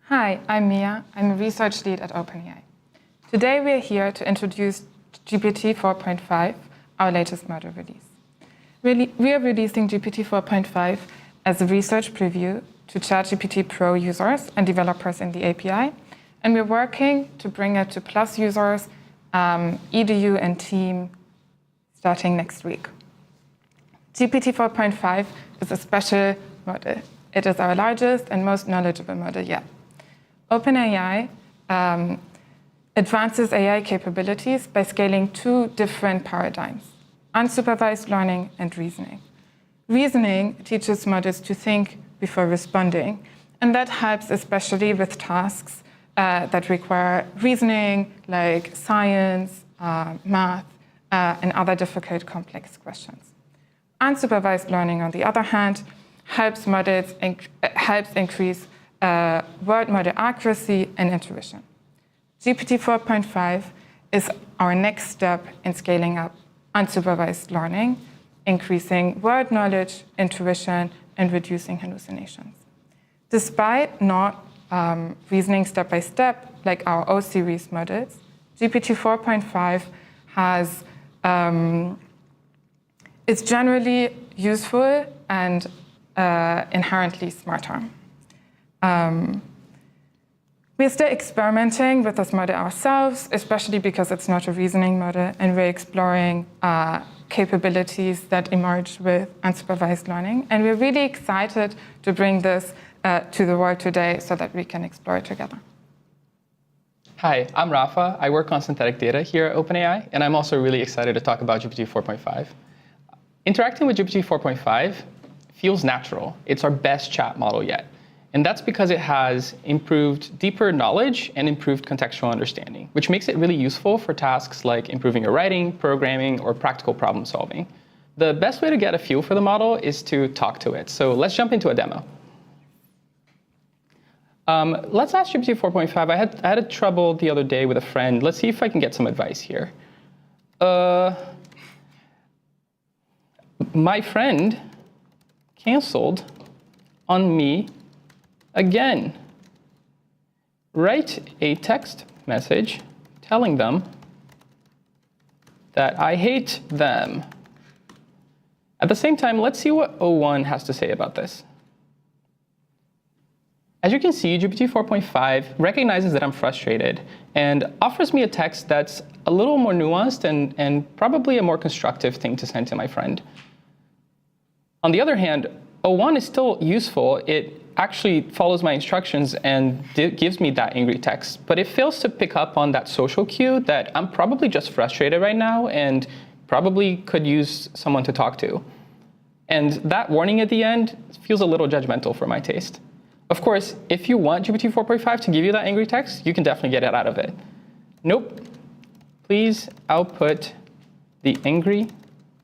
Hi, I'm Mia. I'm a research lead at OpenAI. Today we are here to introduce GPT 4.5, our latest model release. We are releasing GPT 4.5 as a research preview to ChatGPT Pro users and developers in the API, and we're working to bring it to Plus users, EDU and team starting next week. GPT 4.5 is a special model. It is our largest and most knowledgeable model yet. OpenAI advances AI capabilities by scaling two different paradigms, unsupervised learning and reasoning. Reasoning teaches models to think before responding, and that helps especially with tasks that require reasoning, like science, math, and other difficult, complex questions. Unsupervised learning, on the other hand, helps increase word model accuracy and intuition. GPT 4.5 is our next step in scaling up unsupervised learning, increasing word knowledge, intuition, and reducing hallucinations. Despite not reasoning step by step like our O-series models, GPT 4.5 is generally useful and inherently smarter. We're still experimenting with this model ourselves, especially because it's not a reasoning model, and we're exploring capabilities that emerge with unsupervised learning. And we're really excited to bring this to the world today so that we can explore it together. Hi, I'm Rafa. I work on synthetic data here at OpenAI, and I'm also really excited to talk about GPT 4.5. Interacting with GPT 4.5 feels natural. It's our best chat model yet. And that's because it has improved deeper knowledge and improved contextual understanding, which makes it really useful for tasks like improving your writing, programming, or practical problem solving. The best way to get a feel for the model is to talk to it. So let's jump into a demo. Let's ask GPT 4.5. I had a trouble the other day with a friend. Let's see if I can get some advice here. My friend canceled on me again. Write a text message telling them that I hate them. At the same time, let's see what O1 has to say about this. As you can see, GPT 4.5 recognizes that I'm frustrated and offers me a text that's a little more nuanced and probably a more constructive thing to send to my friend. On the other hand, O1 is still useful. It actually follows my instructions and gives me that angry text, but it fails to pick up on that social cue that I'm probably just frustrated right now and probably could use someone to talk to. And that warning at the end feels a little judgmental for my taste. Of course, if you want GPT 4.5 to give you that angry text, you can definitely get it out of it. Nope. Please output the angry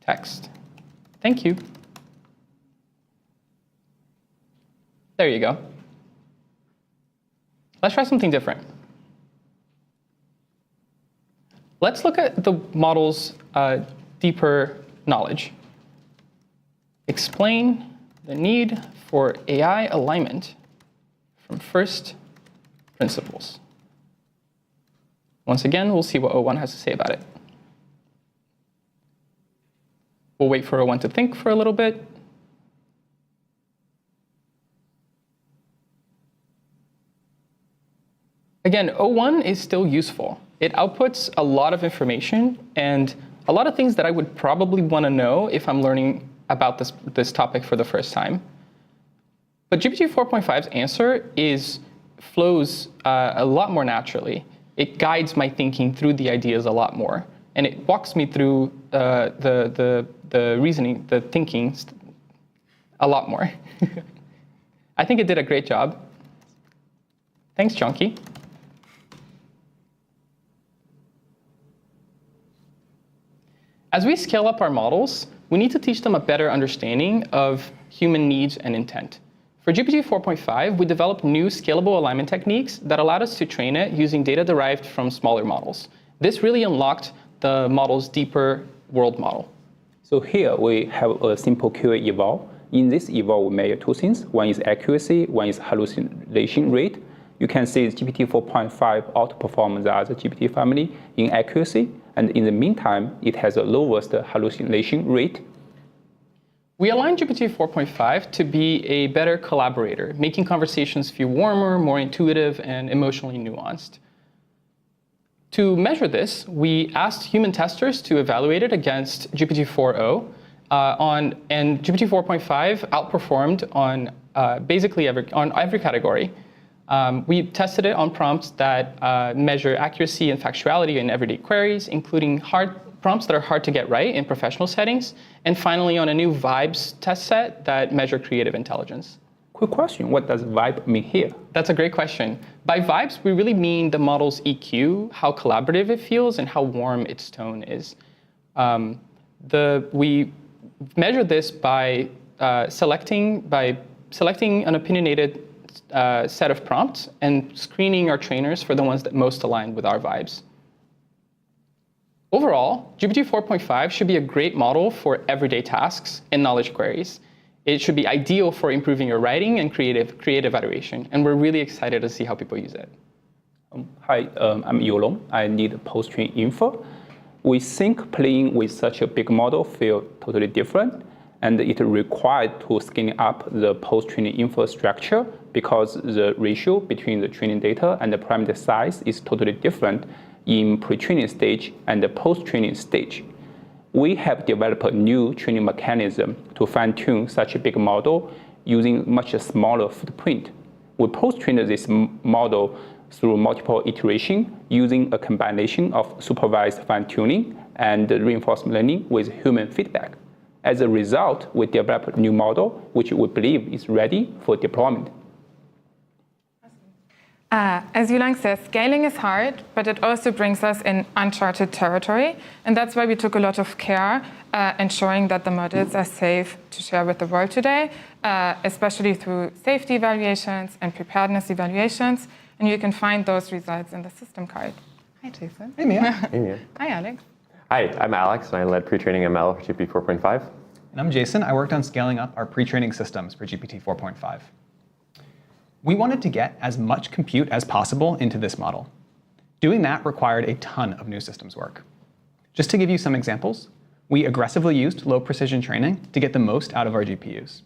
text. Thank you. There you go. Let's try something different. Let's look at the model's deeper knowledge. Explain the need for AI alignment from first principles. Once again, we'll see what O1 has to say about it. We'll wait for O1 to think for a little bit. Again, O1 is still useful. It outputs a lot of information and a lot of things that I would probably want to know if I'm learning about this topic for the first time. But GPT 4.5's answer flows a lot more naturally. It guides my thinking through the ideas a lot more. And it walks me through the reasoning, the thinking a lot more. I think it did a great job. Thanks, Chunky. As we scale up our models, we need to teach them a better understanding of human needs and intent. For GPT 4.5, we developed new scalable alignment techniques that allowed us to train it using data derived from smaller models. This really unlocked the model's deeper world model. So here we have a simple QA eval. In this eval, we measure two things. One is accuracy, one is hallucination rate. you can see GPT 4.5 outperforms the other GPT family in accuracy, and in the meantime, it has the lowest hallucination rate. We aligned GPT 4.5 to be a better collaborator, making conversations feel warmer, more intuitive, and emotionally nuanced. To measure this, we asked human testers to evaluate it against GPT 4.0, and GPT 4.5 outperformed on basically every category. We tested it on prompts that measure accuracy and factuality in everyday queries, including prompts that are hard to get right in professional settings, and finally on a new vibes test set that measure creative intelligence. Quick question, what does vibe mean here? That's a great question. By vibes, we really mean the model's EQ, how collaborative it feels, and how warm its tone is. We measure this by selecting an opinionated set of prompts and screening our trainers for the ones that most align with our vibes. Overall, GPT 4.5 should be a great model for everyday tasks and knowledge queries. It should be ideal for improving your writing and creative iteration, and we're really excited to see how people use it. Hi, I'm Yulong. I need post-train info. We think playing with such a big model feels totally different, and it required to scaling up the post-training infrastructure because the ratio between the training data and the parameter size is totally different in pre-training stage and the post-training stage. We have developed a new training mechanism to fine-tune such a big model using much smaller footprint. We post-trained this model through multiple iterations using a combination of supervised fine-tuning and reinforcement learning with human feedback. As a result, we developed a new model which we believe is ready for deployment. As Yulang says, scaling is hard, but it also brings us in uncharted territory. And that's why we took a lot of care ensuring that the models are safe to share with the world today, especially through safety evaluations and preparedness evaluations. And you can find those results in the system card. Hi, Jason. Hey, Mia. Hey, Mia. Hi, Alex. Hi, I'm Alex, and I led pre-training ML for GPT 4.5. And I'm Jason. I worked on scaling up our pre-training systems for GPT 4.5. We wanted to get as much compute as possible into this model. Doing that required a ton of new systems work. Just to give you some examples, we aggressively used low precision training to get the most out of our GPUs.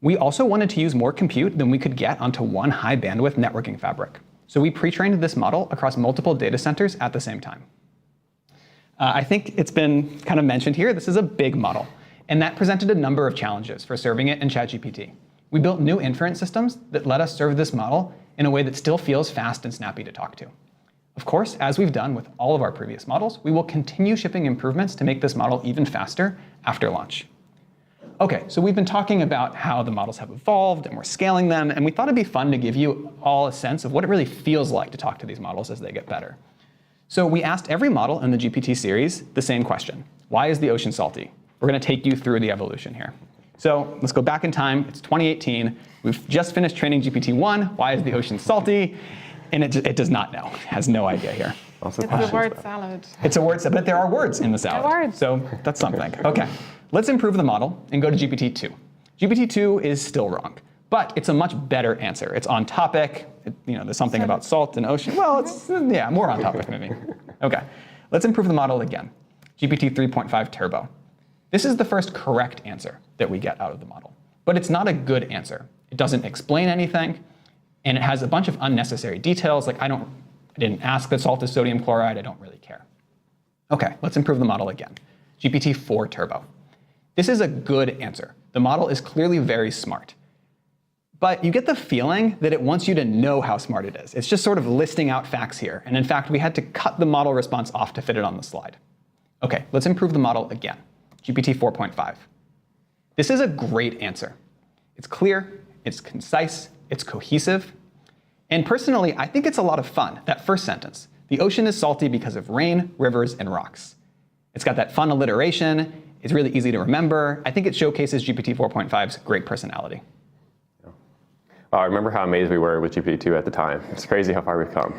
We also wanted to use more compute than we could get onto one high bandwidth networking fabric. So we pre-trained this model across multiple data centers at the same time. I think it's been kind of mentioned here, this is a big model, and that presented a number of challenges for serving it in ChatGPT. We built new inference systems that let us serve this model in a way that still feels fast and snappy to talk to. Of course, as we've done with all of our previous models, we will continue shipping improvements to make this model even faster after launch. Okay, so we've been talking about how the models have evolved and we're scaling them, and we thought it'd be fun to give you all a sense of what it really feels like to talk to these models as they get better. So we asked every model in the GPT series the same question. Why is the ocean salty? We're going to take you through the evolution here. So let's go back in time. It's 2018. We've just finished training GPT-1. Why is the ocean salty? And it does not know. It has no idea here. It's a word salad. It's a word salad, but there are words in the salad. There are words. So that's something. OK, let's improve the model and go to GPT-2. GPT-2 is still wrong, but it's a much better answer. It's on topic. There's something about salt and ocean. Well, it's more on topic maybe. OK, let's improve the model again. GPT 3.5 Turbo. This is the first correct answer that we get out of the model. But it's not a good answer. It doesn't explain anything, and it has a bunch of unnecessary details, like I didn't ask that salt is sodium chloride, I don't really care. OK, let's improve the model again. GPT-4 Turbo. This is a good answer. The model is clearly very smart. But you get the feeling that it wants you to know how smart it is. It's just sort of listing out facts here. And in fact, we had to cut the model response off to fit it on the slide. OK, let's improve the model again. GPT 4.5. This is a great answer. It's clear, it's concise, it's cohesive. And personally, I think it's a lot of fun, that first sentence. The ocean is salty because of rain, rivers, and rocks. It's got that fun alliteration. It's really easy to remember. I think it showcases GPT 4.5's great personality. I remember how amazed we were with GPT-2 at the time. It's crazy how far we've come.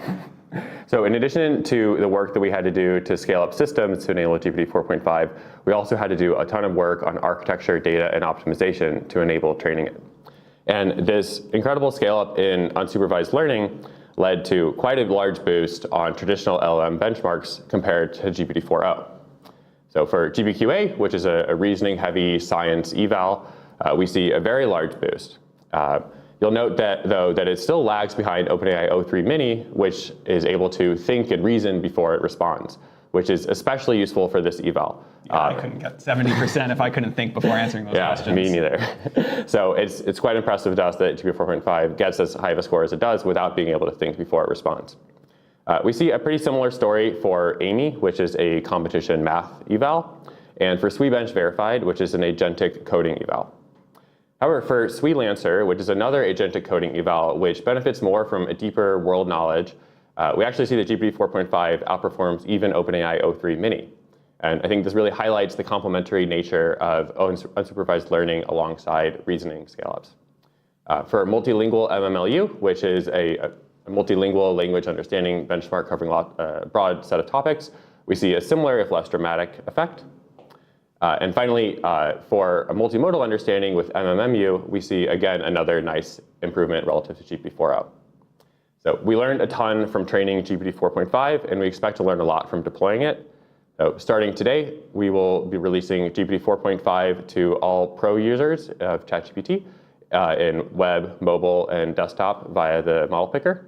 So in addition to the work that we had to do to scale up systems to enable GPT 4.5, we also had to do a ton of work on architecture, data, and optimization to enable training it. And this incredible scale up in unsupervised learning led to quite a large boost on traditional LLM benchmarks compared to GPT 4.0. So for GPQA, which is a reasoning-heavy science eval, we see a very large boost. You'll note that, though, that it still lags behind OpenAI O3 Mini, which is able to think and reason before it responds, which is especially useful for this eval. Yeah, I couldn't get 70% if I couldn't think before answering those questions. Yeah, me neither. So it's quite impressive to us that GPT 4.5 gets as high of a score as it does without being able to think before it responds. We see a pretty similar story for Amy, which is a competition math eval, and for SWE-bench Verified, which is an agentic coding eval. However, for SWE-Lancer, which is another agentic coding eval, which benefits more from a deeper world knowledge, we actually see that GPT 4.5 outperforms even OpenAI O3 Mini. And I think this really highlights the complementary nature of unsupervised learning alongside reasoning scale-ups. For multilingual MMLU, which is a multilingual language understanding benchmark covering a broad set of topics, we see a similar, if less dramatic, effect. And finally, for a multimodal understanding with MMMU, we see, again, another nice improvement relative to GPT 4.0. So we learned a ton from training GPT 4.5, and we expect to learn a lot from deploying it. So starting today, we will be releasing GPT 4.5 to all pro users of ChatGPT in web, mobile, and desktop via the model picker.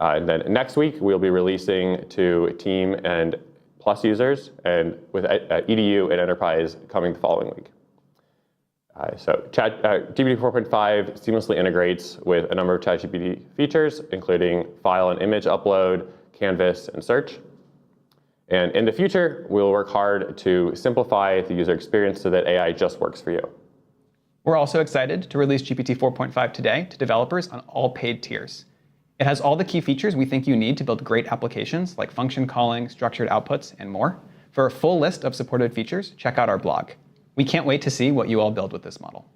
And then next week, we'll be releasing to team and plus users, and with EDU and enterprise coming the following week. So GPT 4.5 seamlessly integrates with a number of ChatGPT features, including file and image upload, Canvas, and search. And in the future, we'll work hard to simplify the user experience so that AI just works for you. We're also excited to release GPT 4.5 today to developers on all paid tiers. It has all the key features we think you need to build great applications like function calling, structured outputs, and more. For a full list of supported features, check out our blog. We can't wait to see what you all build with this model.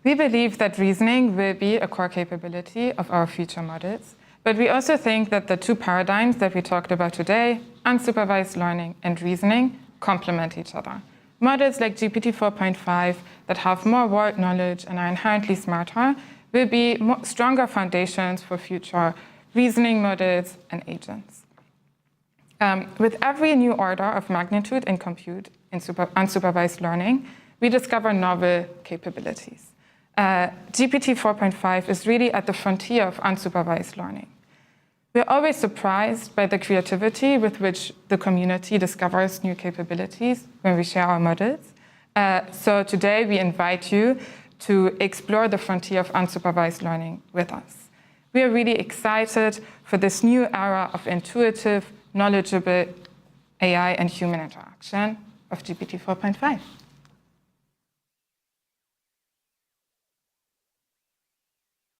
We believe that reasoning will be a core capability of our future models, but we also think that the two paradigms that we talked about today, unsupervised learning and reasoning, complement each other. Models like GPT 4.5 that have more world knowledge and are inherently smarter will be stronger foundations for future reasoning models and agents. With every new order of magnitude in compute in unsupervised learning, we discover novel capabilities. GPT 4.5 is really at the frontier of unsupervised learning. We're always surprised by the creativity with which the community discovers new capabilities when we share our models. So today we invite you to explore the frontier of unsupervised learning with us. We are really excited for this new era of intuitive, knowledgeable AI and human interaction of GPT 4.5.